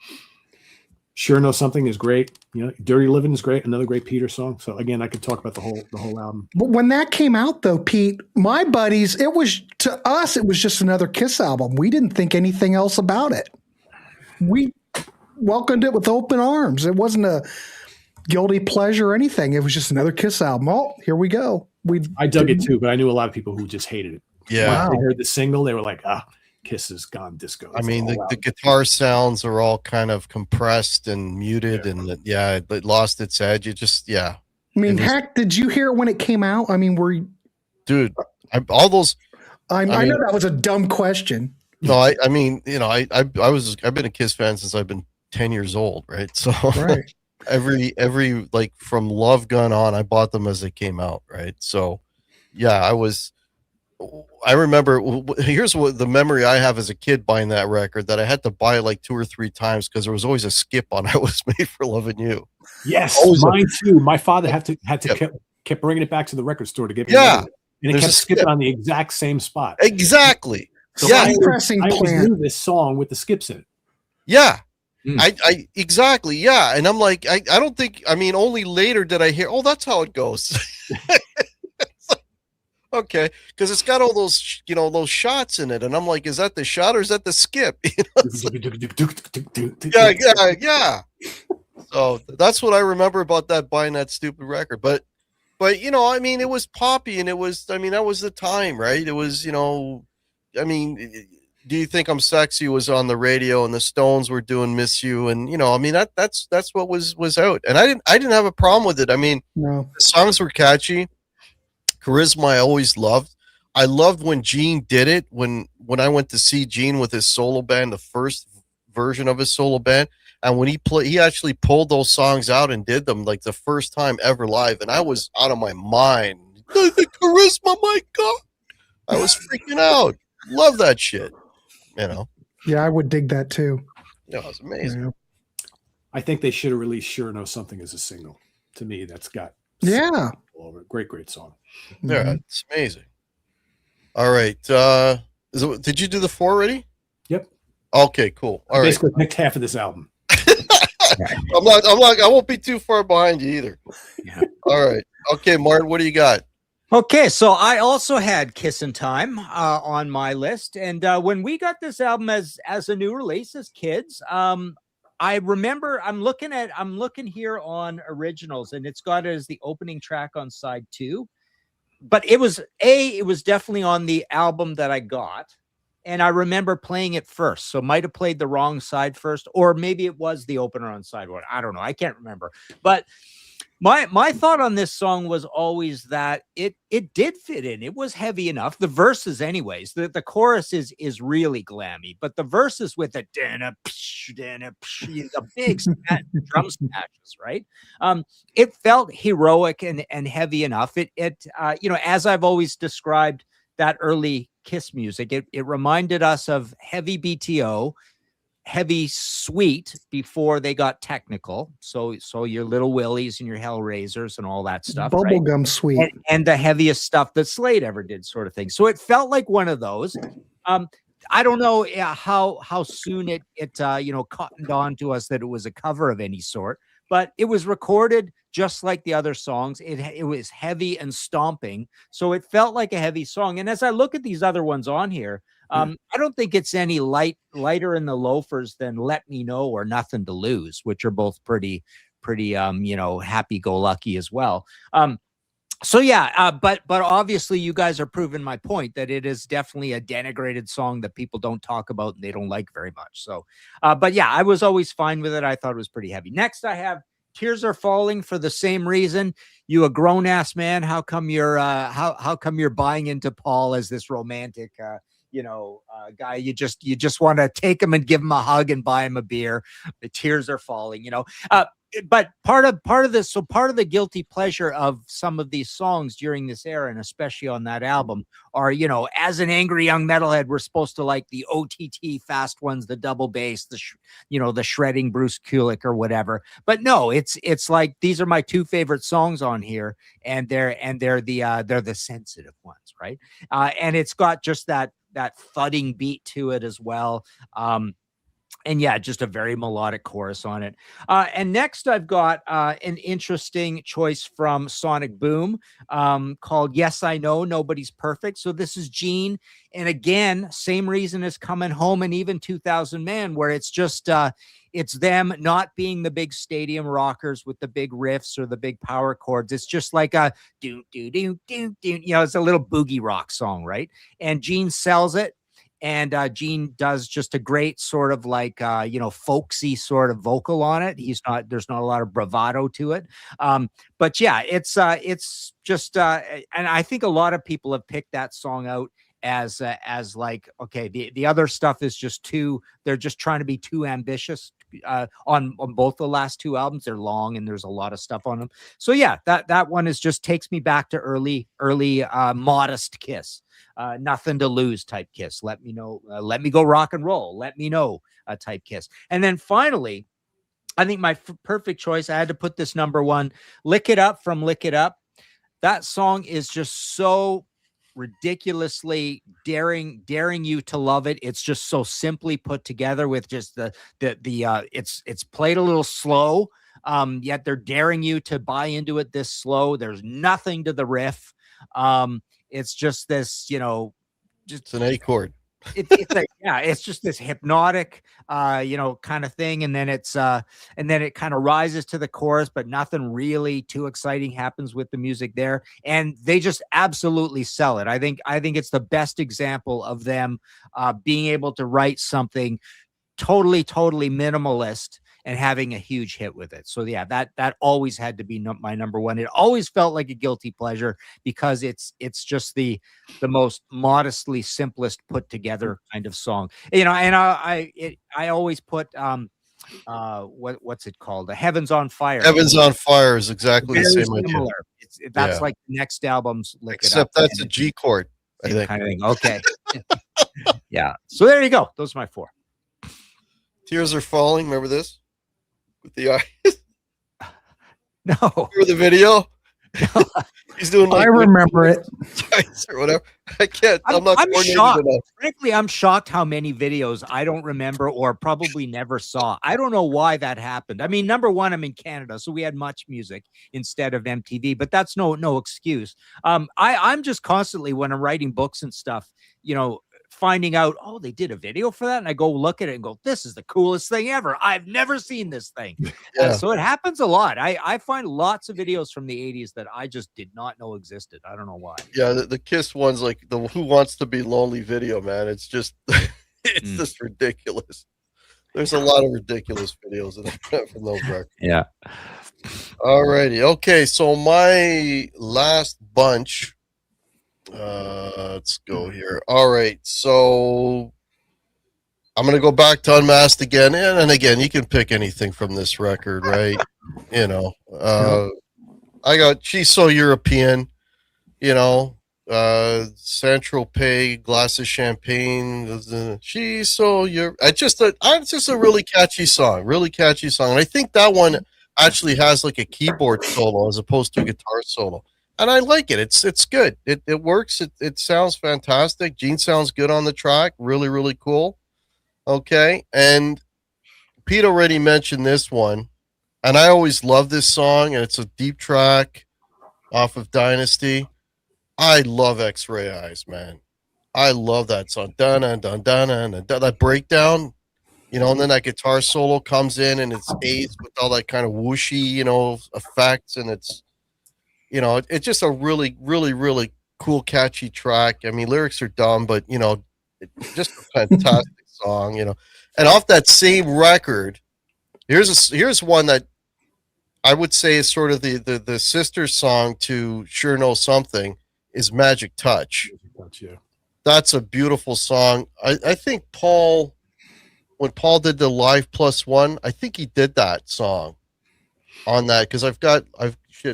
Sure Know Something is great. You know, Dirty Living is great. Another great Peter song. So again, I could talk about the whole album. But when that came out, though, Pete, my buddies, it was just another Kiss album. We didn't think anything else about it. We welcomed it with open arms. It wasn't a guilty pleasure or anything. It was just another Kiss album. Oh, here we go. I dug it too, but I knew a lot of people who just hated it. Yeah. When they heard the single, they were like, Kiss has gone disco. I mean, the guitar sounds are all kind of compressed and muted, and it lost its edge. It just, I mean, heck, did you hear it when it came out? I mean, dude, I know that was a dumb question. No, I mean, you know, I've been a Kiss fan since I've been 10 years old, right? So right. every like from Love Gun on, I bought them as they came out, right? So yeah, I remember, here's what the memory I have as a kid buying that record, that I had to buy it like 2 or 3 times because there was always a skip on I Was Made for Loving You. Yes, mine too. My father had to kept bringing it back to the record store to get me. Yeah. And it kept skipping on the exact same spot. Exactly. So yeah. I always knew this song with the skips in it. Yeah. I exactly. Yeah. And I'm like, I don't think, I mean, only later did I hear, oh, that's how it goes. Okay, because it's got all those, you know, those shots in it, and I'm like, is that the shot or is that the skip? You know, yeah. So that's what I remember about that, buying that stupid record. But you know, I mean, it was poppy, and it was, I mean, that was the time, right? It was, you know, I mean, Do You Think I'm Sexy was on the radio, and the Stones were doing Miss You, and you know, I mean, that's what was out, and I didn't have a problem with it. I mean, no. The songs were catchy. Charisma I always loved. I loved when Gene did it, when I went to see Gene with his solo band, the first version of his solo band, and when he actually pulled those songs out and did them like the first time ever live, and I was out of my mind. The charisma, my God, I was freaking out. Love that shit, you know. Yeah, I would dig that too. Yeah, it was amazing. Yeah. I think they should have released Sure Know Something as a single. To me, that's got over. Great song. Yeah, it's amazing. All right. Did you do the 4 already? Yep. Okay, cool. All right. Basically picked half of this album. I'm not, I won't be too far behind you either. Yeah. All right. Okay, Martin, what do you got? Okay, so I also had Kissin' Time on my list, and when we got this album as a new release as kids, I remember I'm looking here on originals, and it's got it as the opening track on side 2. But it was definitely on the album that I got, and I remember playing it first. So might have played the wrong side first, or maybe it was the opener on side 1. I don't know. I can't remember. But my thought on this song was always that it did fit in. It was heavy enough. The verses, anyways, the chorus is really glammy, but the verses with the big drum smashes, right? It felt heroic and heavy enough. It you know, as I've always described that early Kiss music, it reminded us of heavy BTO, heavy Sweet before they got technical. So your Little Willies and your Hellraisers and all that stuff. Bubblegum Sweet. And the heaviest stuff that Slade ever did, sort of thing. So it felt like one of those. I don't know how soon it you know, cottoned on to us that it was a cover of any sort, but it was recorded just like the other songs. It was heavy and stomping, so it felt like a heavy song. And as I look at these other ones on here, I don't think it's any lighter in the loafers than Let Me Know or Nothing to Lose, which are both pretty you know, happy-go-lucky as well. So yeah, but obviously you guys are proving my point that it is definitely a denigrated song that people don't talk about and they don't like very much. So, but yeah, I was always fine with it. I thought it was pretty heavy. Next, I have Tears Are Falling for the same reason. You a grown ass man? How come you're buying into Paul as this romantic guy you just want to take him and give him a hug and buy him a beer. The tears are falling, but part of the guilty pleasure of some of these songs during this era, and especially on that album, are, as an angry young metalhead, we're supposed to like the OTT fast ones, the double bass, the shredding Bruce Kulick or whatever. But no, it's like, these are my two favorite songs on here, and they're the sensitive ones, right? And it's got just that thudding beat to it as well. And yeah, just a very melodic chorus on it. And next I've got an interesting choice from Sonic Boom called Yes, I Know Nobody's Perfect. So this is Gene. And again, same reason as Coming Home and even 2000 Man, where it's just, it's them not being the big stadium rockers with the big riffs or the big power chords. It's just like a do, do, do, do, do. It's a little boogie rock song, right? And Gene sells it. And Gene does just a great sort of like, folksy sort of vocal on it. There's not a lot of bravado to it. But yeah, it's just, and I think a lot of people have picked that song out as like, okay, the other stuff is just they're just trying to be too ambitious on both the last two albums. They're long and there's a lot of stuff on them. So yeah, that one takes me back to early modest Kiss. Nothing to lose type Kiss. Let me know. Let me go rock and roll. Let me know type Kiss. And then finally, I think my perfect choice, I had to put this number one, Lick It Up from Lick It Up. That song is just so ridiculously daring you to love it. It's just so simply put together with just it's played a little slow, yet they're daring you to buy into it this slow. There's nothing to the riff. It's just this, it's an A chord. It's just this hypnotic, kind of thing. And then it kind of rises to the chorus, but nothing really too exciting happens with the music there. And they just absolutely sell it. I think it's the best example of them being able to write something totally minimalist and having a huge hit with it. So yeah, that always had to be my number one. It always felt like a guilty pleasure because it's just the most modestly simplest put together kind of song. And I always put what's it called? The Heaven's on Fire. Heaven's on Fire is exactly the same idea. That's like the next album's Lick It Up. Except that's a G chord, I think. Kind of thing. Okay. Yeah. So there you go. Those are my four. Tears Are Falling. Remember this? With the eyes. No. Remember the video? No. He's doing like I remember it. Or whatever. I can't. I'm shocked. Frankly, I'm shocked how many videos I don't remember or probably never saw. I don't know why that happened. I mean, number one, I'm in Canada, so we had much music instead of MTV, but that's no excuse. I'm just constantly, when I'm writing books and stuff, finding out, oh, they did a video for that. And I go look at it and go, this is the coolest thing ever. I've never seen this thing. Yeah. So it happens a lot. I find lots of videos from the 80s that I just did not know existed. I don't know why. Yeah. The Kiss ones, like the Who Wants to Be Lonely video, man. It's just, it's just ridiculous. There's a lot of ridiculous videos from those records. Yeah. All righty. Okay. So my last bunch, let's go here. All right, so I'm gonna go back to Unmasked again, and again, you can pick anything from this record, right? I got She's So European, Saint-Tropez, Glass of Champagne. She's So European. It's just a really catchy song, and I think that one actually has like a keyboard solo as opposed to a guitar solo. And I like it. It's good. It works. It sounds fantastic. Gene sounds good on the track. Really, really cool. Okay. And Pete already mentioned this one. And I always love this song. And it's a deep track off of Dynasty. I love X-Ray Eyes, man. I love that song. Dun dun dun dun dun. That breakdown, and then that guitar solo comes in and it's aids with all that kind of whooshy, effects. And it's just a really, really, really cool, catchy track. I mean, lyrics are dumb, but, just a fantastic song, And off that same record, here's one that I would say is sort of the sister song to Sure Know Something is Magic Touch. Yeah. that's a beautiful song. I think when Paul did the Live Plus One, I think he did that song on that, because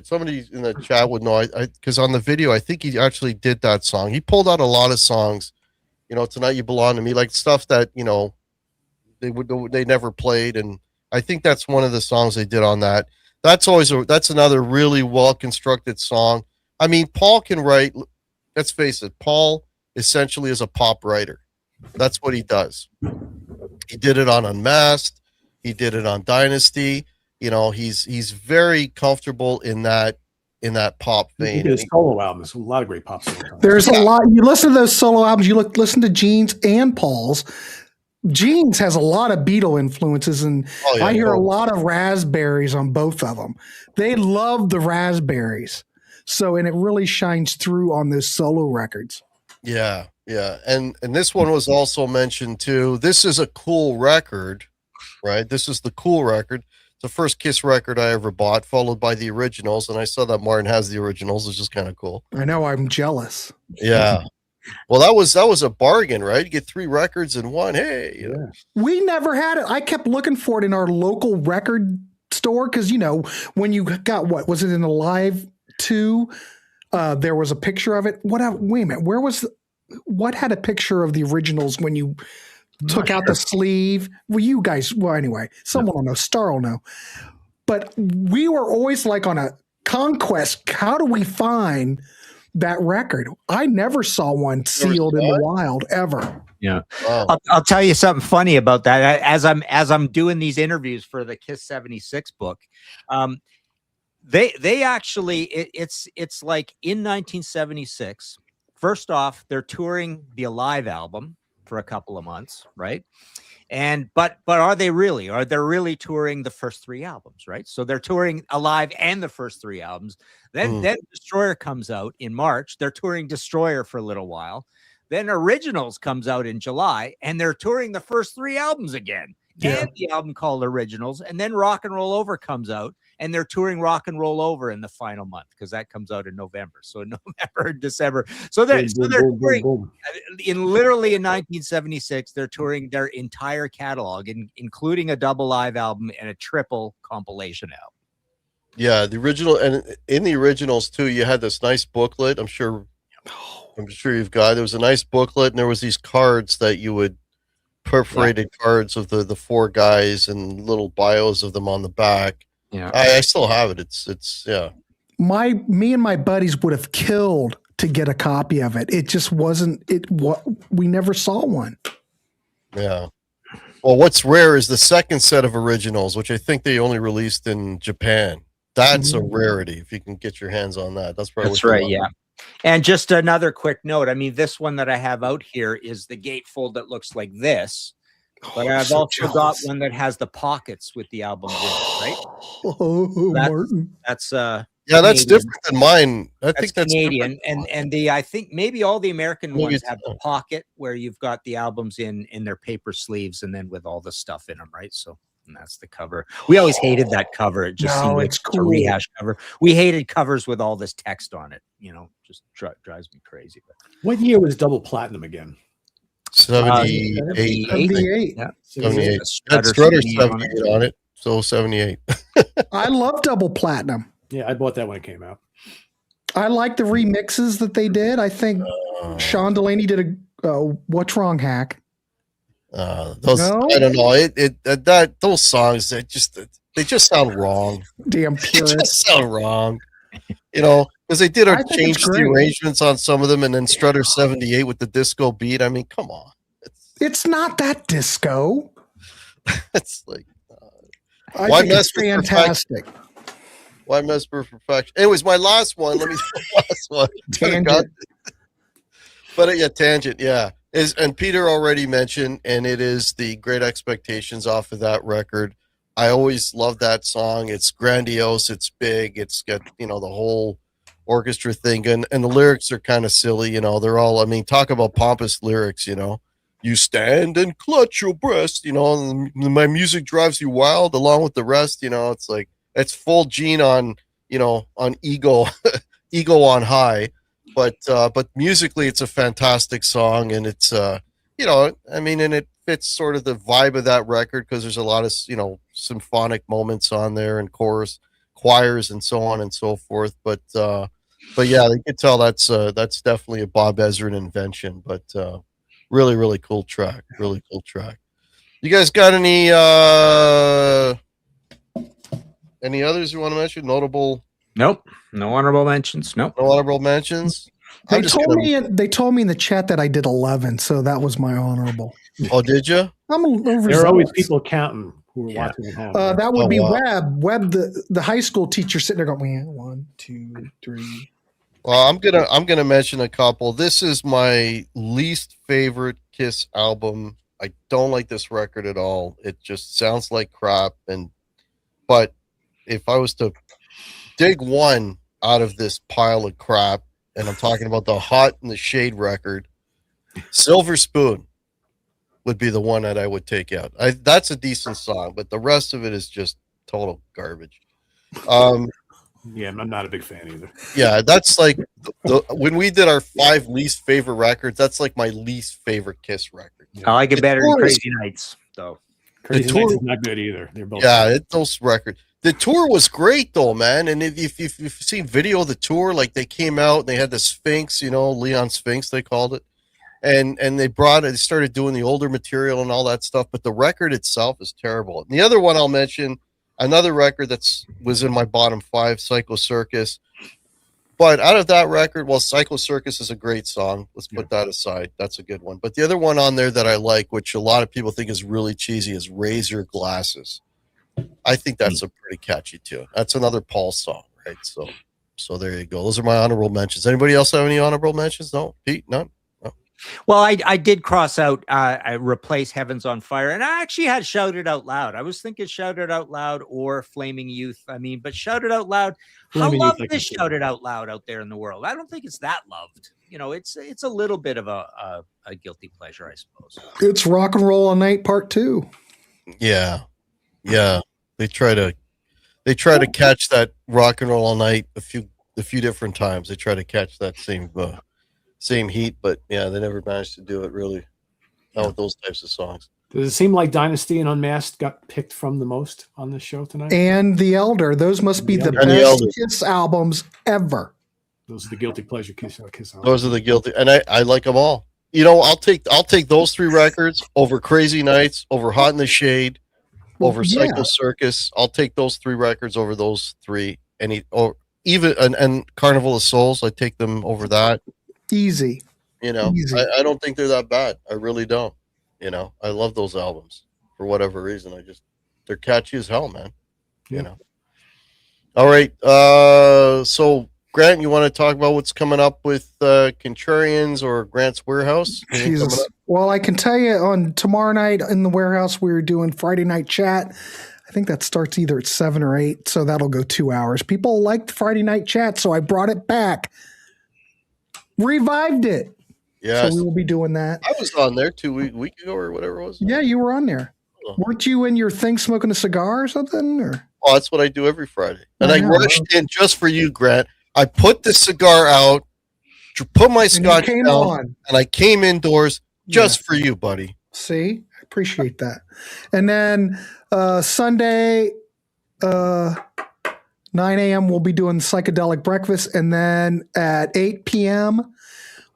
somebody in the chat would know, because on the video I think he actually did that song. He pulled out a lot of songs, Tonight You Belong to Me, like stuff that they never played, and I think that's one of the songs they did on that. That's another really well constructed song. I mean, Paul can write. Let's face it, Paul essentially is a pop writer. That's what he does. He did it on Unmasked. He did it on Dynasty. He's very comfortable in that pop vein. He did solo albums, a lot of great pop songs. There's a lot. You listen to those solo albums. You listen to Gene's and Paul's. Gene's has a lot of Beatle influences, and I hear a lot of Raspberries on both of them. They love the Raspberries, and it really shines through on those solo records. Yeah, and this one was also mentioned too. This is a cool record, right? This is the cool record. It's the first Kiss record I ever bought, followed by the originals, and I saw that Martin has the originals, which is kind of cool. I know, I'm jealous. Yeah. Well, that was a bargain, right? You get 3 records in one. Hey, We never had it. I kept looking for it in our local record store because when you got what was it in the Live 2? There was a picture of it. Wait a minute. What had a picture of the originals when you took out the sleeve? Well, you guys. Well, anyway, someone will know. Star will know. But we were always like on a conquest. How do we find that record? I never saw one sealed in the wild ever. Yeah. Wow. I'll tell you something funny about that. As I'm doing these interviews for the Kiss 76 book, they actually it's like in 1976. First off, they're touring the Alive album for a couple of months, right? But are they really? Are they really touring the first 3 albums, right? So they're touring Alive and the first 3 albums. Then Destroyer comes out in March. They're touring Destroyer for a little while. Then Originals comes out in July, and they're touring the first 3 albums again. Yeah. And the album called Originals, and then Rock and Roll Over comes out, and they're touring Rock and Roll Over in the final month because that comes out in November. So November, December. So they're touring in 1976. They're touring their entire catalog, including a double live album and a triple compilation album. Yeah, the original, and in the originals too, you had this nice booklet. I'm sure you've got. There was a nice booklet, and there was these cards that you would. Perforated cards of the 4 guys and little bios of them on the back. Yeah, I still have it. It's me and my buddies would have killed to get a copy of it. It just wasn't. We never saw one. Yeah. Well, what's rare is the second set of originals, which I think they only released in Japan. That's a rarity. If you can get your hands on that, that's right. Yeah. And just another quick note. I mean, this one that I have out here is the gatefold that looks like this, but I've also got one that has the pockets with the album in it, right? Martin. That's that's different than mine. I think that's Canadian, and I think maybe all the American ones have the pocket where you've got the albums in their paper sleeves and then with all the stuff in them, right? So. And that's the cover. We always hated that cover. It just seemed like a rehash cover. We hated covers with all this text on it. Just drives me crazy. But what year was double platinum again? 78. 78. Yeah. 78. That's Strutter 78 on it. So 78. I love double platinum. Yeah, I bought that when it came out. I like the remixes that they did. I think Sean Delaney did a What's Wrong hack. I don't know. Those songs they just sound wrong. Damn purist. They just sound wrong. Because they did change the arrangements on some of them, and then Strutter 78 with the disco beat. I mean, come on. It's not that disco. It's like I think it's fantastic. Why mess with perfection? Anyways, my last one. Let me do the last one. Tangent. Tangent. Yeah. And Peter already mentioned, and it is the Great Expectations off of that record. I always love that song. It's grandiose. It's big. It's got, the whole orchestra thing. And the lyrics are kind of silly. They're all, talk about pompous lyrics, You stand and clutch your breast, and my music drives you wild along with the rest. It's like, it's full Gene on, on ego, ego on high. but musically it's a fantastic song, and it's you know, I mean, and it fits sort of the vibe of that record because there's a lot of, you know, symphonic moments on there and choirs and so on and so forth. But yeah, you can tell that's definitely a Bob Ezrin invention. But really, really cool track. Really cool track. You guys got any others you want to mention? Notable? Nope. No honorable mentions. Nope. No honorable mentions. They told me in the chat that I did 11, so that was my honorable. Oh, did you? I'm overzealous. There are always people counting who are watching at home. Right? That would be wow. Webb, the high school teacher sitting there going, 1, 2, 3. Well, I'm gonna mention a couple. This is my least favorite Kiss album. I don't like this record at all. It just sounds like crap. But if I was to dig one out of this pile of crap, and I'm talking about the Hot in the Shade record, Silver Spoon would be the one that I would take out. That's a decent song, but the rest of it is just total garbage. Yeah, I'm not a big fan either. Yeah, that's like when we did our 5 least favorite records, that's like my least favorite Kiss record. I like it better than Crazy Nights, though. Crazy Nights is not good either. They're both those records. The tour was great though, man. And if you've seen video of the tour, like they came out and they had the Sphinx, you know, Leon Sphinx they called it, and they started doing the older material and all that stuff. But the record itself is terrible. And the other one I'll mention, another record was in my bottom 5, Psycho Circus. But out of that record, well, Psycho Circus is a great song. Let's put that aside. That's a good one. But the other one on there that I like, which a lot of people think is really cheesy, is Raise Your Glasses. I think that's a pretty catchy tune. That's another Paul song, right? So there you go. Those are my honorable mentions. Anybody else have any honorable mentions? No? Pete? None? No. Well, I did cross out, I replace Heavens on Fire, and I actually had Shout It Out Loud. I was thinking Shout It Out Loud or Flaming Youth. I mean, but Shout It Out Loud, how loved is Shout It Out Loud out there in the world? I don't think it's that loved. You know, it's a little bit of a guilty pleasure, I suppose. It's Rock and Roll All Night Part 2. Yeah. Yeah. They try to catch that Rock and Roll All Night a few different times. They try to catch that same heat, but yeah, they never managed to do it really. Not with those types of songs. Does it seem like Dynasty and Unmasked got picked from the most on this show tonight? And The Elder. Those must be the best Kiss albums ever. Those are the guilty pleasure Kiss albums. Those are the guilty, and I like them all. You know, I'll take those 3 records over Crazy Nights, over Hot in the Shade, over Psycho Circus. I'll take those 3 records over those 3. And Carnival of Souls, I take them over that. Easy. You know, easy. I don't think they're that bad. I really don't. You know, I love those albums for whatever reason. They're catchy as hell, man. Yeah. You know. All right. So Grant, you want to talk about what's coming up with Contrarians or Grant's Warehouse? Jesus. Well, I can tell you on tomorrow night in the Warehouse, we're doing Friday Night Chat. I think that starts either at 7 or 8, so that'll go 2 hours. People liked Friday Night Chat, so I brought it back. Revived it. Yes. So we will be doing that. I was on there 2 weeks ago or whatever it was. Yeah, you were on there. Oh. Weren't you in your thing smoking a cigar or something? Or? Oh, that's what I do every Friday. And I rushed in just for you, Grant. I put the cigar out, put my scotch down, and I came indoors just for you, buddy. See? I appreciate that. And then Sunday, 9 a.m., we'll be doing Psychedelic Breakfast. And then at 8 p.m.,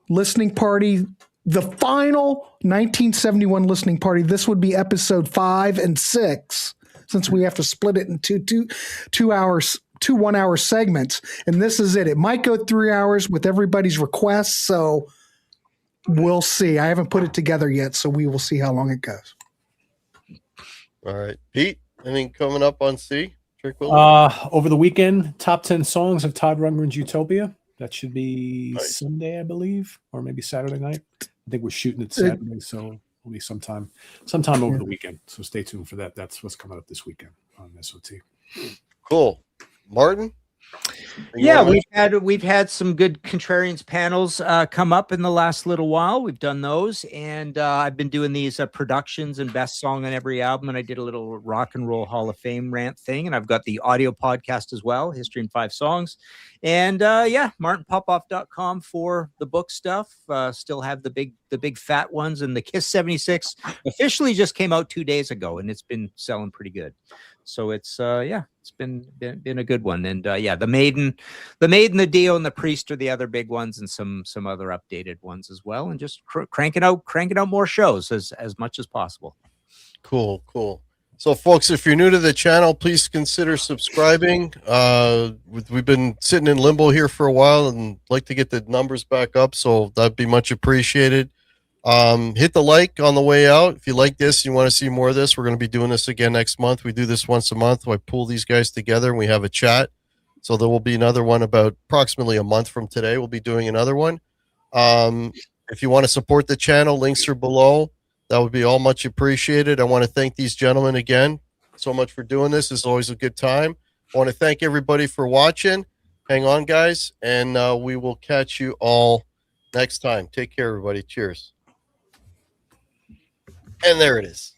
listening party, the final 1971 listening party. This would be episode 5 and 6, since we have to split it into two hours, 2 1-hour segments. And this is it. It might go 3 hours with everybody's requests. So we'll see. I haven't put it together yet, so we will see how long it goes. All right. Pete, anything coming up on C? Over the weekend, top 10 songs of Todd Rundgren's Utopia. That should be Sunday, I believe, or maybe Saturday night. I think we're shooting it Saturday, so it'll be sometime over the weekend. So stay tuned for that. That's what's coming up this weekend on SOT. Cool. Martin? Yeah, we've had some good Contrarians panels come up in the last little while. We've done those, and I've been doing these productions and best song on every album. And I did a little Rock and Roll Hall of Fame rant thing, and I've got the audio podcast as well, History in 5 Songs. And yeah, martinpopoff.com for the book stuff. Still have the big fat ones, and the Kiss 76 officially just came out 2 days ago, and it's been selling pretty good. So it's yeah, it's been a good one. And yeah, the Maiden, the Dio, and the Priest are the other big ones, and some other updated ones as well. And just cranking out more shows as much as possible. Cool. So folks, if you're new to the channel, please consider subscribing. We've been sitting in limbo here for a while and like to get the numbers back up, so that'd be much appreciated. Hit the like on the way out. If you like this, you want to see more of this, we're going to be doing this again next month. We do this once a month. I pull these guys together and we have a chat. So there will be another one about approximately a month from today. We'll be doing another one. If you want to support the channel, links are below. That would be all much appreciated. I want to thank these gentlemen again so much for doing this. It's always a good time. I want to thank everybody for watching. Hang on, guys, and we will catch you all next time. Take care, everybody. Cheers. And there it is.